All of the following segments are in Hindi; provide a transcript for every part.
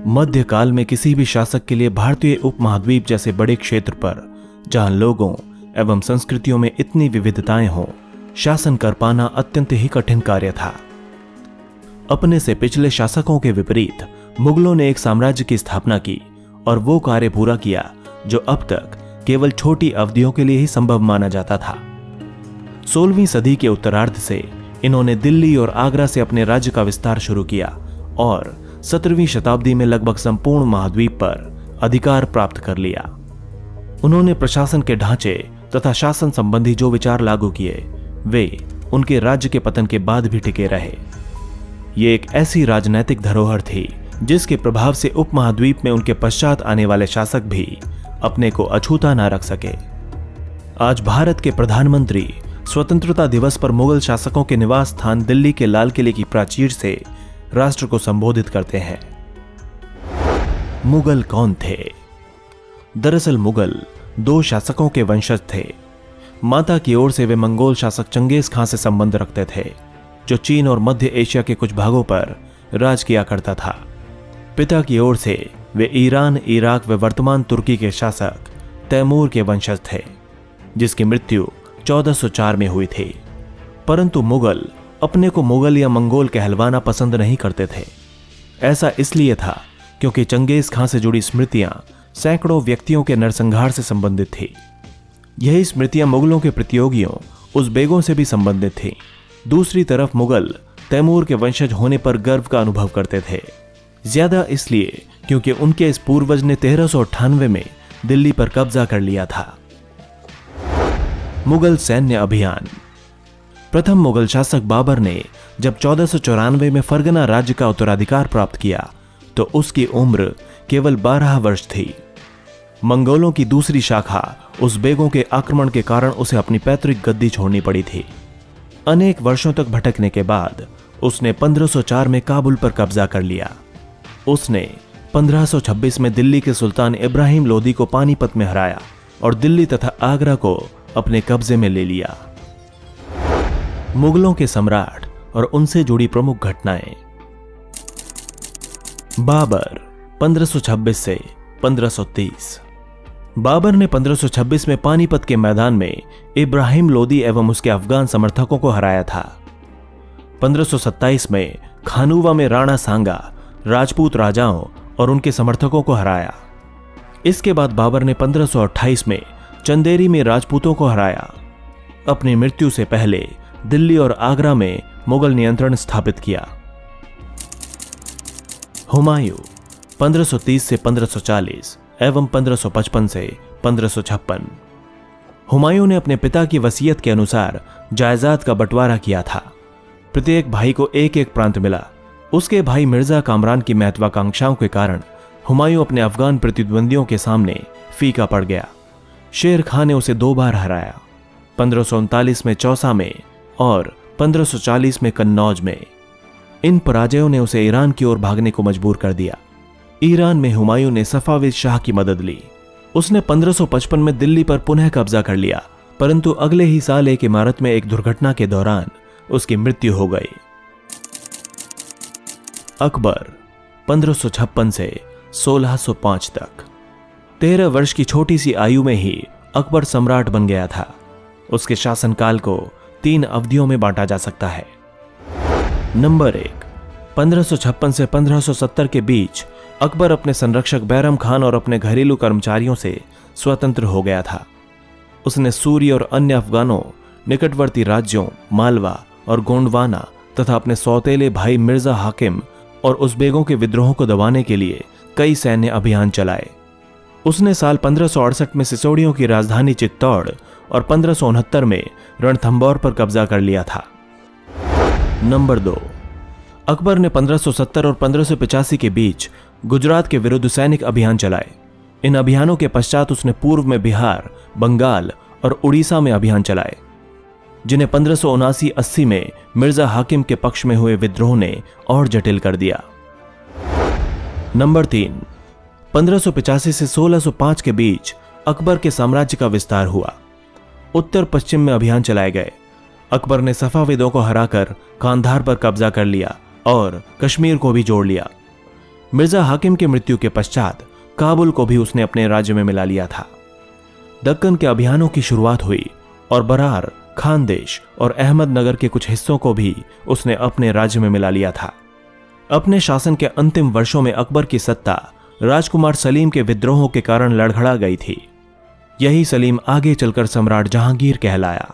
मध्यकाल में किसी भी शासक के लिए भारतीय उपमहाद्वीप जैसे बड़े क्षेत्र पर, जहां लोगों एवं संस्कृतियों में इतनी विविधताएं हों, शासन कर पाना अत्यंत ही कठिन कार्य था। अपने से पिछले शासकों के विपरीत मुगलों ने एक साम्राज्य की स्थापना की और वो कार्य पूरा किया जो अब तक केवल छोटी अवधियों के लिए ही संभव माना जाता था। 16वीं सदी के उत्तरार्ध से इन्होंने दिल्ली और आगरा से अपने राज्य का विस्तार शुरू किया और 17वीं शताब्दी में लगभग संपूर्ण महाद्वीप पर अधिकार प्राप्त कर लिया। उन्होंने प्रशासन के ढांचे तथा शासन संबंधी जो विचार लागू किए वे उनके राज्य के पतन के बाद भी टिके रहे। ये एक ऐसी राजनैतिक धरोहर थी जिसके प्रभाव से उपमहाद्वीप में उनके पश्चात आने वाले शासक भी अपने को अछूता न रख सके। आज भारत के प्रधानमंत्री स्वतंत्रता दिवस पर मुगल शासकों के निवास स्थान दिल्ली के लाल किले की प्राचीर से राष्ट्र को संबोधित करते हैं। मुगल कौन थे? दरअसल मुगल 2 शासकों के वंशज थे। माता की ओर से वे मंगोल शासक चंगेज खां से संबंध रखते थे, जो चीन और मध्य एशिया के कुछ भागों पर राज किया करता था। पिता की ओर से वे ईरान, इराक व वर्तमान तुर्की के शासक तैमूर के वंशज थे, जिसकी मृत्यु 1404 में हुई थी। परंतु मुगल अपने को मुगल या मंगोल कहलवाना पसंद नहीं करते थे। ऐसा इसलिए था क्योंकि चंगेज खां से जुड़ी स्मृतियां सैकड़ों व्यक्तियों के नरसंहार से संबंधित थी। यही स्मृतियां मुगलों के प्रतियोगियों उज़्बेकों से भी संबंधित थी। दूसरी तरफ मुगल तैमूर के वंशज होने पर गर्व का अनुभव करते थे, ज्यादा इसलिए क्योंकि उनके इस पूर्वज ने 1398 में दिल्ली पर कब्जा कर लिया था। मुगल सैन्य अभियान। प्रथम मुगल शासक बाबर ने जब 1494 में फरगना राज्य का उत्तराधिकार प्राप्त किया तो उसकी उम्र केवल 12 वर्ष थी। मंगोलों की दूसरी शाखा उज़्बेकों के आक्रमण के कारण उसे अपनी पैतृक गद्दी छोड़नी पड़ी थी। अनेक वर्षों तक भटकने के बाद उसने 1504 में काबुल पर कब्जा कर लिया। उसने 1526 में दिल्ली के सुल्तान इब्राहिम लोदी को पानीपत में हराया और दिल्ली तथा आगरा को अपने कब्जे में ले लिया। मुगलों के सम्राट और उनसे जुड़ी प्रमुख घटनाएं। बाबर 1526 से 1530। बाबर ने 1526 में पानीपत के मैदान में इब्राहिम लोदी एवं उसके अफगान समर्थकों को हराया था। 1527 में खानूवा में राणा सांगा राजपूत राजाओं और उनके समर्थकों को हराया। इसके बाद बाबर ने 1528 में चंदेरी में राजपूतों को हराया। अपनी मृत्यु से पहले दिल्ली और आगरा में मुगल नियंत्रण स्थापित किया। हुमायूं 1530 से 1540 एवं 1555 से 1556। हुमायूं ने अपने पिता की वसीयत के अनुसार जायदाद का बंटवारा किया था। प्रत्येक भाई को एक एक प्रांत मिला। उसके भाई मिर्जा कामरान की महत्वाकांक्षाओं के कारण हुमायूं अपने अफगान प्रतिद्वंदियों के सामने फीका पड़ गया। शेर खां ने उसे 2 बार हराया, 1539 में चौसा में और 1540 में कन्नौज में। इन पराजयों ने उसे ईरान की ओर भागने को मजबूर कर दिया। ईरान में हुमायूं ने सफाविद शाह की मदद ली। उसने 1555 में दिल्ली पर पुनः कब्जा कर लिया, परंतु अगले ही साल एक इमारत में एक दुर्घटना के दौरान उसकी मृत्यु हो गई। अकबर 1556 से 1605 तक। 13 वर्ष की छोटी सी आयु में ही अकबर सम्राट बन गया था। उसके शासनकाल को 3 अवधियों में बांटा जा सकता है। नंबर 1, 1556 से 1570 के बीच अकबर अपने संरक्षक बैरम खान और अपने घरेलू कर्मचारियों से स्वतंत्र हो गया था। उसने सूरी और अन्य अफगानों, निकटवर्ती राज्यों मालवा और गोंडवाना तथा अपने सौतेले भाई मिर्जा हाकिम और उज़्बेकों के विद्रोहों को दबाने के लिए कई सैन्य अभियान चलाए। उसने साल 1568 में सिसोड़ियों की राजधानी चित्तौड़ और 1569 में रणथंबोर पर कब्जा कर लिया था। नंबर 2, अकबर ने 1570 और 1585 के बीच गुजरात के विरुद्ध सैनिक अभियान चलाए। इन अभियानों के पश्चात उसने पूर्व में बिहार, बंगाल और उड़ीसा में अभियान चलाए, जिन्हें 1579-80 में मिर्जा हाकिम के पक्ष में हुए विद्रोह ने और जटिल कर दिया। नंबर 3, 1585 से 1605 के बीच अकबर के साम्राज्य का विस्तार हुआ। उत्तर पश्चिम में अभियान चलाए गए। अकबर ने सफाविदों को हराकर कांधार पर कब्जा कर लिया और कश्मीर को भी जोड़ लिया। मिर्जा हाकिम के मृत्यु के पश्चात काबुल को भी उसने अपने राज्य में मिला लिया था। दक्कन के अभियानों की शुरुआत हुई और बरार, खानदेश और अहमदनगर के कुछ हिस्सों को भी उसने अपने राज्य में मिला लिया था। अपने शासन के अंतिम वर्षों में अकबर की सत्ता राजकुमार सलीम के विद्रोहों के कारण लड़खड़ा गई थी। यही सलीम आगे चलकर सम्राट जहांगीर कहलाया।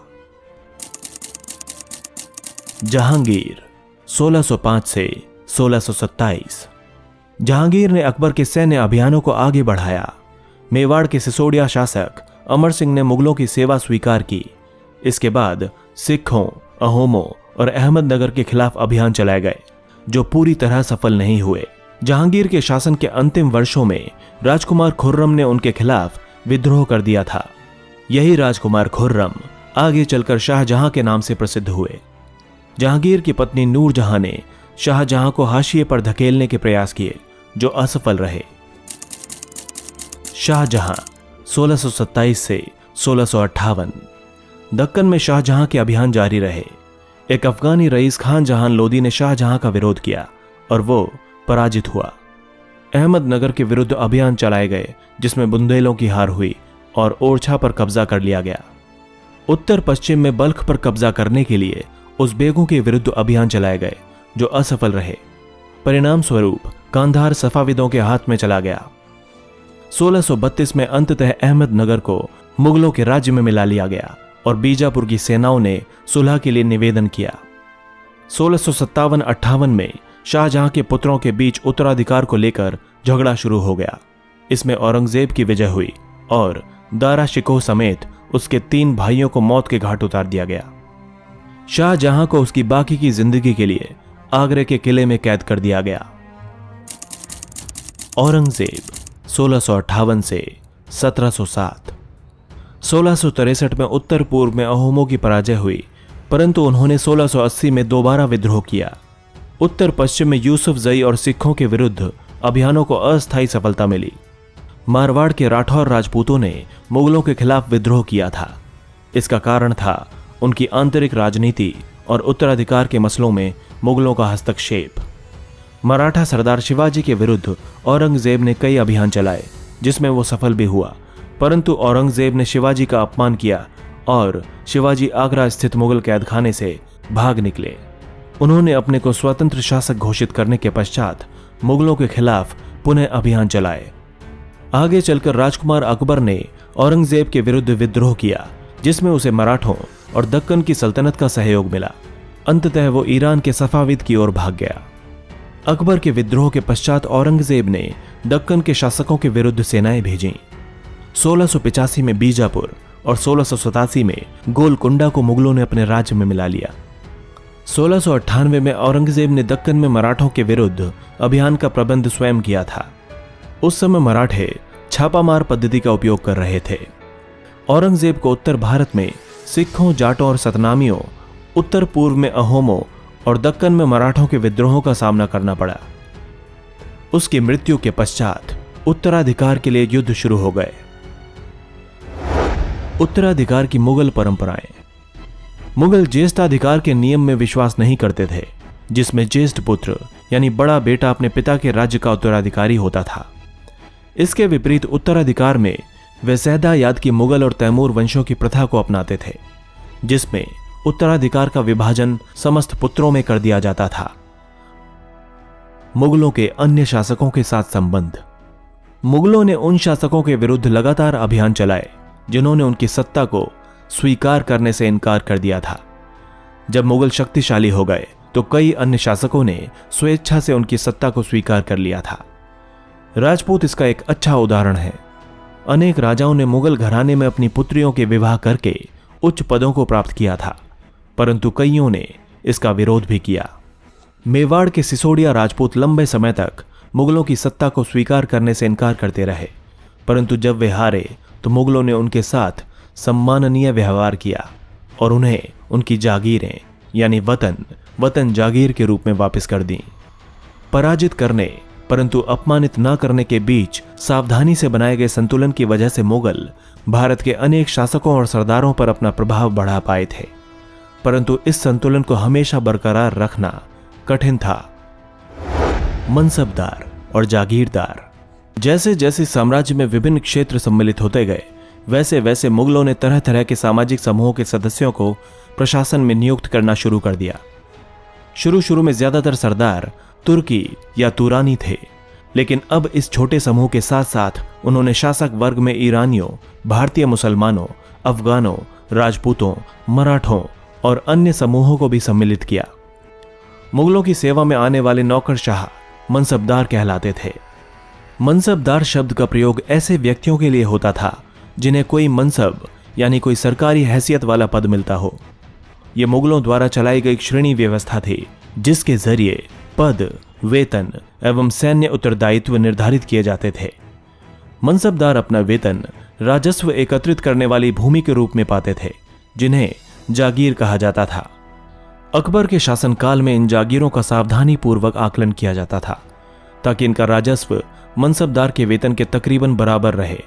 जहांगीर 1605 से 1627। जहांगीर ने अकबर के सैन्य अभियानों को आगे बढ़ाया। मेवाड़ के सिसोदिया शासक अमर सिंह ने मुगलों की सेवा स्वीकार की। इसके बाद सिखों, अहोमों और अहमदनगर के खिलाफ अभियान चलाए गए, जो पूरी तरह सफल नहीं हुए। जहांगीर के शासन के अंतिम वर्षों में राजकुमार खुर्रम ने उनके खिलाफ विद्रोह कर दिया था। यही राजकुमार खुर्रम आगे चलकर शाहजहां के नाम से प्रसिद्ध हुए। जहांगीर की पत्नी नूरजहां ने शाहजहां को हाशिए पर धकेलने के प्रयास किए, जो असफल रहे। शाहजहां 1627 से 1658। दक्कन में शाहजहां के अभियान जारी रहे। एक अफगानी रईस खान जहान लोदी ने शाहजहां का विरोध किया और वो पराजित हुआ। अहमदनगर के विरुद्ध अभियान चलाए गए, जिसमें बुंदेलों की हार हुई और ओरछा पर कब्जा कर लिया गया। उत्तर पश्चिम में बल्ख पर कब्जा करने के लिए उज़्बेकों के विरुद्ध अभियान चलाए गए, जो असफल रहे। परिणाम स्वरूप कांधार सफाविदों के हाथ में चला गया। 1632 में अंततः अहमदनगर को मुगलों के राज्य में मिला लिया गया और बीजापुर की सेनाओं ने सुलह के लिए निवेदन किया। 1657-58 में शाहजहां के पुत्रों के बीच उत्तराधिकार को लेकर झगड़ा शुरू हो गया। इसमें औरंगजेब की विजय हुई और दारा शिकोह समेत उसके 3 भाइयों को मौत के घाट उतार दिया गया। शाहजहां को उसकी बाकी की जिंदगी के लिए आगरे के किले में कैद कर दिया गया। औरंगजेब 1658 से 1707। 1663 में उत्तर पूर्व में अहोमों की पराजय हुई, परंतु उन्होंने 1680 में दोबारा विद्रोह किया। उत्तर पश्चिम में यूसुफ जई और सिखों के विरुद्ध अभियानों को अस्थायी सफलता मिली। मारवाड़ के राठौर राजपूतों ने मुगलों के खिलाफ विद्रोह किया था। इसका कारण था उनकी आंतरिक राजनीति और उत्तराधिकार के मसलों में मुगलों का हस्तक्षेप। मराठा सरदार शिवाजी के विरुद्ध औरंगजेब ने कई अभियान चलाए, जिसमें वो सफल भी हुआ, परंतु औरंगजेब ने शिवाजी का अपमान किया और शिवाजी आगरा स्थित मुगल कैदखाने से भाग निकले। उन्होंने अपने को स्वतंत्र शासक घोषित करने के पश्चात मुगलों के खिलाफ पुनः अभियान चलाए। आगे चलकर राजकुमार अकबर ने औरंगजेब के विरुद्ध विद्रोह किया, जिसमें उसे मराठों और दक्कन की सल्तनत का सहयोग मिला। अंततः वो ईरान के सफाविद की ओर भाग गया। अकबर के विद्रोह के पश्चात औरंगजेब ने दक्कन के शासकों के विरुद्ध सेनाएं भेजीं। 1685 में बीजापुर और 1687 में गोलकुंडा को मुगलों ने अपने राज्य में मिला लिया। 1698 में औरंगजेब ने दक्कन में मराठों के विरुद्ध अभियान का प्रबंध स्वयं किया था। उस समय मराठे छापामार पद्धति का उपयोग कर रहे थे। औरंगजेब को उत्तर भारत में सिखों, जाटों और सतनामियों, उत्तर पूर्व में अहोमों और दक्कन में मराठों के विद्रोहों का सामना करना पड़ा। उसकी मृत्यु के पश्चात उत्तराधिकार के लिए युद्ध शुरू हो गए। उत्तराधिकार की मुगल परंपराएं। मुगल ज्येष्ठाधिकार के नियम में विश्वास नहीं करते थे, जिसमें ज्येष्ठ पुत्र यानी बड़ा बेटा अपने पिता के राज्य का उत्तराधिकारी होता था। इसके विपरीत उत्तराधिकार में वे सैदायाद की मुगल और तैमूर वंशों की प्रथा को अपनाते थे, जिसमें उत्तराधिकार का विभाजन समस्त पुत्रों में कर दिया जाता था। मुगलों के अन्य शासकों के साथ संबंध। मुगलों ने उन शासकों के विरुद्ध लगातार अभियान चलाए जिन्होंने उनकी सत्ता को स्वीकार करने से इनकार कर दिया था। जब मुगल शक्तिशाली हो गए तो कई अन्य शासकों ने स्वेच्छा से उनकी सत्ता को स्वीकार कर लिया था। राजपूत इसका एक अच्छा उदाहरण है। अनेक राजाओं ने मुगल घराने में अपनी पुत्रियों के विवाह करके उच्च पदों को प्राप्त किया था, परंतु कईयों ने इसका विरोध भी किया। मेवाड़ के सिसोदिया राजपूत लंबे समय तक मुगलों की सत्ता को स्वीकार करने से इनकार करते रहे, परंतु जब वे हारे तो मुगलों ने उनके साथ सम्माननीय व्यवहार किया और उन्हें उनकी जागीरें यानी वतन जागीर के रूप में वापस कर दी। पराजित करने परंतु अपमानित न करने के बीच सावधानी से बनाए गए संतुलन की वजह से मुगल भारत के अनेक शासकों और सरदारों पर अपना प्रभाव बढ़ा पाए थे, परंतु इस संतुलन को हमेशा बरकरार रखना कठिन था। मनसबदार और जागीरदार। जैसे जैसे साम्राज्य में विभिन्न क्षेत्र सम्मिलित होते गए, वैसे वैसे मुगलों ने तरह तरह के सामाजिक समूहों के सदस्यों को प्रशासन में नियुक्त करना शुरू कर दिया। शुरू में ज्यादातर सरदार तुर्की या तुरानी थे, लेकिन अब इस छोटे समूह के साथ साथ उन्होंने शासक वर्ग में ईरानियों, भारतीय मुसलमानों, अफगानों, राजपूतों, मराठों और अन्य समूहों को भी सम्मिलित किया। मुगलों की सेवा में आने वाले नौकरशाह मनसबदार कहलाते थे। मनसबदार शब्द का प्रयोग ऐसे व्यक्तियों के लिए होता था जिन्हें कोई मनसब यानी कोई सरकारी हैसियत वाला पद मिलता हो। यह मुगलों द्वारा चलाई गई श्रेणी व्यवस्था थी, जिसके जरिए पद, वेतन एवं सैन्य उत्तरदायित्व निर्धारित किए जाते थे। मनसबदार अपना वेतन राजस्व एकत्रित करने वाली भूमि के रूप में पाते थे, जिन्हें जागीर कहा जाता था। अकबर के शासनकाल में इन जागीरों का सावधानी पूर्वक आकलन किया जाता था, ताकि इनका राजस्व मनसबदार के वेतन के तकरीबन बराबर रहे।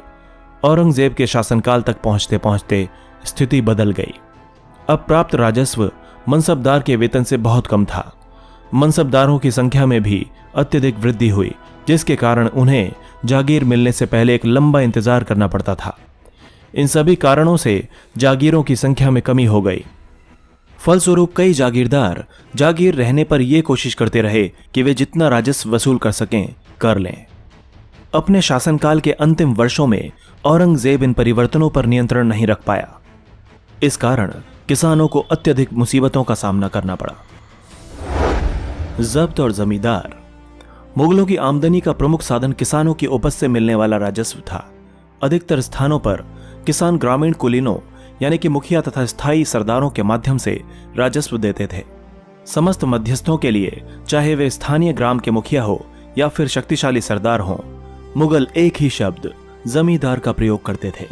औरंगजेब के शासनकाल तक पहुंचते पहुंचते स्थिति बदल गई। अब प्राप्त राजस्व मनसबदार के वेतन से बहुत कम था। मनसबदारों की संख्या में भी अत्यधिक वृद्धि हुई, जिसके कारण उन्हें जागीर मिलने से पहले एक लंबा इंतजार करना पड़ता था। इन सभी कारणों से जागीरों की संख्या में कमी हो गई। फलस्वरूप कई जागीरदार जागीर रहने पर यह कोशिश करते रहे कि वे जितना राजस्व वसूल कर सकें कर लें। अपने शासनकाल के अंतिम वर्षों में औरंगजेब इन परिवर्तनों पर नियंत्रण नहीं रख पाया। इस कारण किसानों को अत्यधिक मुसीबतों का सामना करना पड़ा। जब्त और जमींदार। मुगलों की आमदनी का प्रमुख साधन किसानों की उपज से मिलने वाला राजस्व था। अधिकतर स्थानों पर किसान ग्रामीण कुलीनों यानी कि मुखिया तथा स्थायी सरदारों के माध्यम से राजस्व देते थे। समस्त मध्यस्थों के लिए, चाहे वे स्थानीय ग्राम के मुखिया हो या फिर शक्तिशाली सरदार हों, मुगल एक ही शब्द जमींदार का प्रयोग करते थे।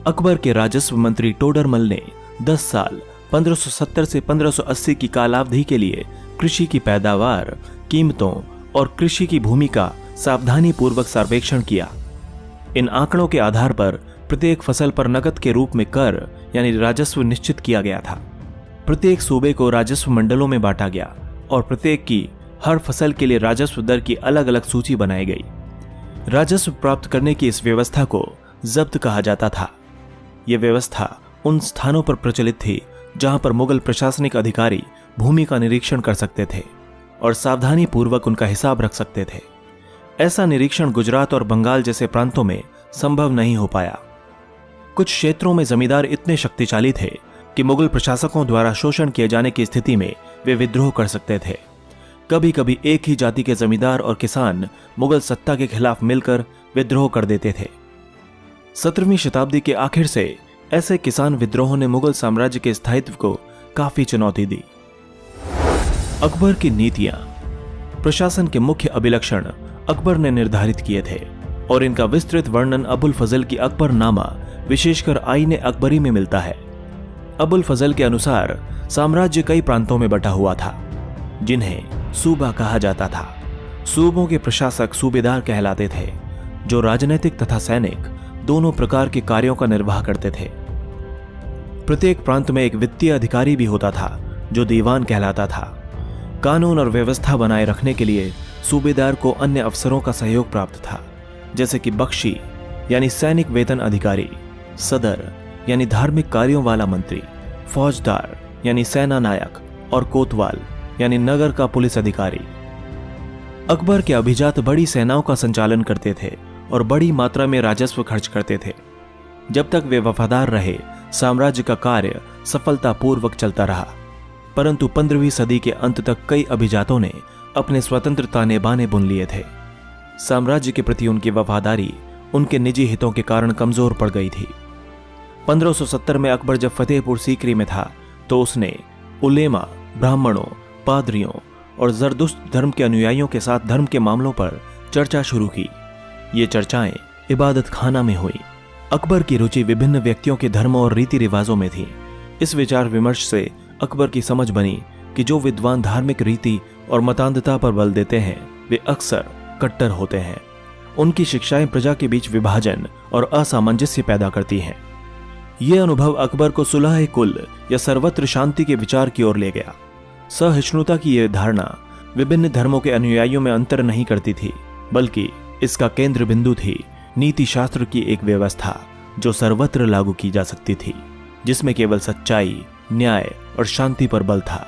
अकबर के राजस्व मंत्री टोडरमल ने 10 साल 1570 से 1580 की कालावधि के लिए कृषि की पैदावार, कीमतों और कृषि की भूमि का सावधानी पूर्वक सर्वेक्षण किया। इन आंकड़ों के आधार पर प्रत्येक फसल पर नकद के रूप में कर यानी राजस्व निश्चित किया गया था। प्रत्येक सूबे को राजस्व मंडलों में बांटा गया और प्रत्येक की हर फसल के लिए राजस्व दर की अलग अलग सूची बनाई गई। राजस्व प्राप्त करने की इस व्यवस्था को जब्त कहा जाता था। यह व्यवस्था उन स्थानों पर प्रचलित थी जहां पर मुगल प्रशासनिक अधिकारी भूमि का निरीक्षण कर सकते थे और सावधानी पूर्वक उनका हिसाब रख सकते थे। ऐसा निरीक्षण गुजरात और बंगाल जैसे प्रांतों में संभव नहीं हो पाया। कुछ क्षेत्रों में जमींदार इतने शक्तिशाली थे कि मुगल प्रशासकों द्वारा शोषण किए जाने की स्थिति में वे विद्रोह कर सकते थे। कभी कभी एक ही जाति के जमींदार और किसान मुगल सत्ता के खिलाफ मिलकर विद्रोह कर देते थे। 17वीं शताब्दी के आखिर से ऐसे किसान विद्रोहों ने मुगल साम्राज्य के स्थायित्व को काफी चुनौती दी। अकबर की नीतियां। प्रशासन के मुख्य अभिलक्षण अकबर ने निर्धारित किए थे और इनका विस्तृत वर्णन अबुल फजल की अकबरनामा विशेषकर आईने अकबरी में मिलता है। अबुल फजल के अनुसार साम्राज्य कई प्रांतों में बटा हुआ था, जिन्हें सूबा कहा जाता था। सूबों के प्रशासक सूबेदार कहलाते थे, जो राजनीतिक तथा सैनिक दोनों प्रकार के कार्यों का निर्वाह करते थे। प्रत्येक प्रांत में एक वित्तीय अधिकारी भी होता था, जो दीवान कहलाता था। कानून और व्यवस्था बनाए रखने के लिए सूबेदार को अन्य अफसरों का सहयोग प्राप्त था, जैसे कि बख्शी यानी सैनिक वेतन अधिकारी, सदर यानी धार्मिक कार्यों वाला मंत्री, फौजदार यानी सेना नायक और कोतवाल यानी नगर का पुलिस अधिकारी। अकबर के अभिजात बड़ी सेनाओं का संचालन करते थे और बड़ी मात्रा में राजस्व खर्च करते थे। जब तक वे वफादार रहे, साम्राज्य का कार्य सफलतापूर्वक चलता रहा। परंतु 15वीं सदी के अंत तक कई अभिजातों ने अपने स्वतंत्र ताने बाने बुन लिए थे। साम्राज्य के प्रति उनकी वफादारी उनके निजी हितों के कारण कमजोर पड़ गई थी। 1570 में अकबर जब फतेहपुर सीकरी में था, तो उसने उलेमा, ब्राह्मणों, पादरियों और जरदुश्त धर्म के अनुयायियों के साथ धर्म के मामलों पर चर्चा शुरू की। ये चर्चाएं इबादत खाना में हुई। अकबर की रुचि विभिन्न व्यक्तियों के धर्मों और रीति रिवाजों में थी। इस विचार विमर्श से अकबर की समझ बनी कि जो विद्वान धार्मिक रीति और मतांधता पर बल देते हैं, वे अक्सर कट्टर होते हैं। उनकी शिक्षाएं प्रजा के बीच विभाजन और असामंजस्य पैदा करती हैं। यह अनुभव अकबर को सुलह कुल या सर्वत्र शांति के विचार की ओर ले गया। सहिष्णुता की यह धारणा विभिन्न धर्मों के अनुयायियों में अंतर नहीं करती थी, बल्कि इसका केंद्र बिंदु थी नीति शास्त्र की एक व्यवस्था जो सर्वत्र लागू की जा सकती थी, जिसमें केवल सच्चाई, न्याय और शांति पर बल था।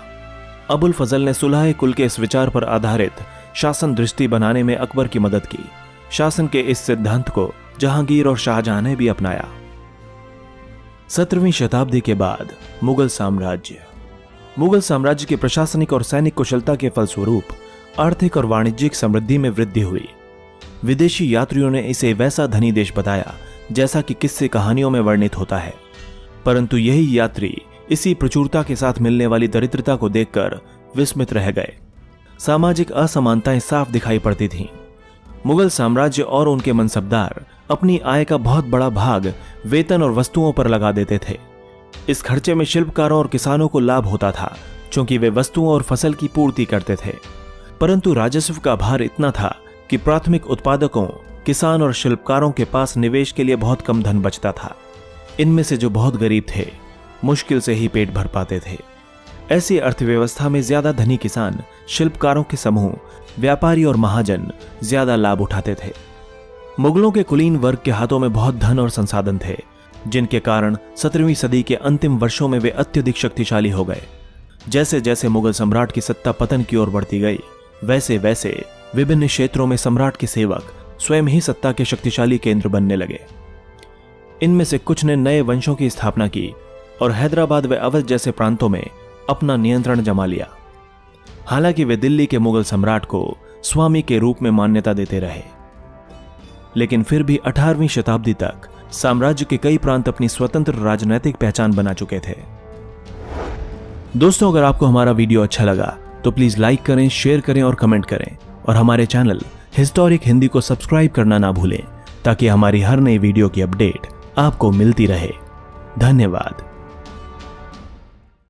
अबुल फजल ने सुलह कुल के इस विचार पर आधारित शासन दृष्टि बनाने में अकबर की मदद की। शासन के इस सिद्धांत को जहांगीर और शाहजहां ने भी अपनाया। 17वीं शताब्दी के बाद मुगल साम्राज्य की प्रशासनिक और सैनिक कुशलता के फलस्वरूप आर्थिक और वाणिज्यिक समृद्धि में वृद्धि हुई। विदेशी यात्रियों ने इसे वैसा धनी देश बताया जैसा कि किस्से कहानियों में वर्णित होता है, परंतु यही यात्री इसी प्रचुरता के साथ मिलने वाली दरिद्रता को देखकर विस्मित रह गए। सामाजिक असमानताएं साफ दिखाई पड़ती थीं। मुगल साम्राज्य और उनके मनसबदार अपनी आय का बहुत बड़ा भाग वेतन और वस्तुओं पर लगा देते थे। इस खर्चे में शिल्पकारों और किसानों को लाभ होता था, क्योंकि वे वस्तुओं और फसल की पूर्ति करते थे। परंतु राजस्व का भार इतना था कि प्राथमिक उत्पादकों, किसान और शिल्पकारों के पास निवेश के लिए बहुत कम धन बचता था। इनमें से जो बहुत गरीब थे, मुश्किल से ही पेट भर पाते थे। ऐसी अर्थव्यवस्था में ज्यादा धनी किसान, शिल्पकारों के समूह, व्यापारी और महाजन ज्यादा लाभ उठाते थे। मुगलों के कुलीन वर्ग के हाथों में बहुत धन और संसाधन थे, जिनके कारण 17वीं सदी के अंतिम वर्षों में वे अत्यधिक शक्तिशाली हो गए। जैसे जैसे मुगल सम्राट की सत्ता पतन की ओर बढ़ती गई, वैसे वैसे विभिन्न क्षेत्रों में सम्राट के सेवक स्वयं ही सत्ता के शक्तिशाली केंद्र बनने लगे। इनमें से कुछ ने नए वंशों की स्थापना की और हैदराबाद व अवध जैसे प्रांतों में अपना नियंत्रण जमा लिया। हालांकि वे दिल्ली के मुगल सम्राट को स्वामी के रूप में मान्यता देते रहे, लेकिन फिर भी 18वीं शताब्दी तक साम्राज्य के कई प्रांत अपनी स्वतंत्र राजनैतिक पहचान बना चुके थे। दोस्तों, अगर आपको हमारा वीडियो अच्छा लगा तो प्लीज लाइक करें, शेयर करें और कमेंट करें, और हमारे चैनल हिस्टोरिक हिंदी को सब्सक्राइब करना ना भूलें, ताकि हमारी हर नई वीडियो की अपडेट आपको मिलती रहे। धन्यवाद।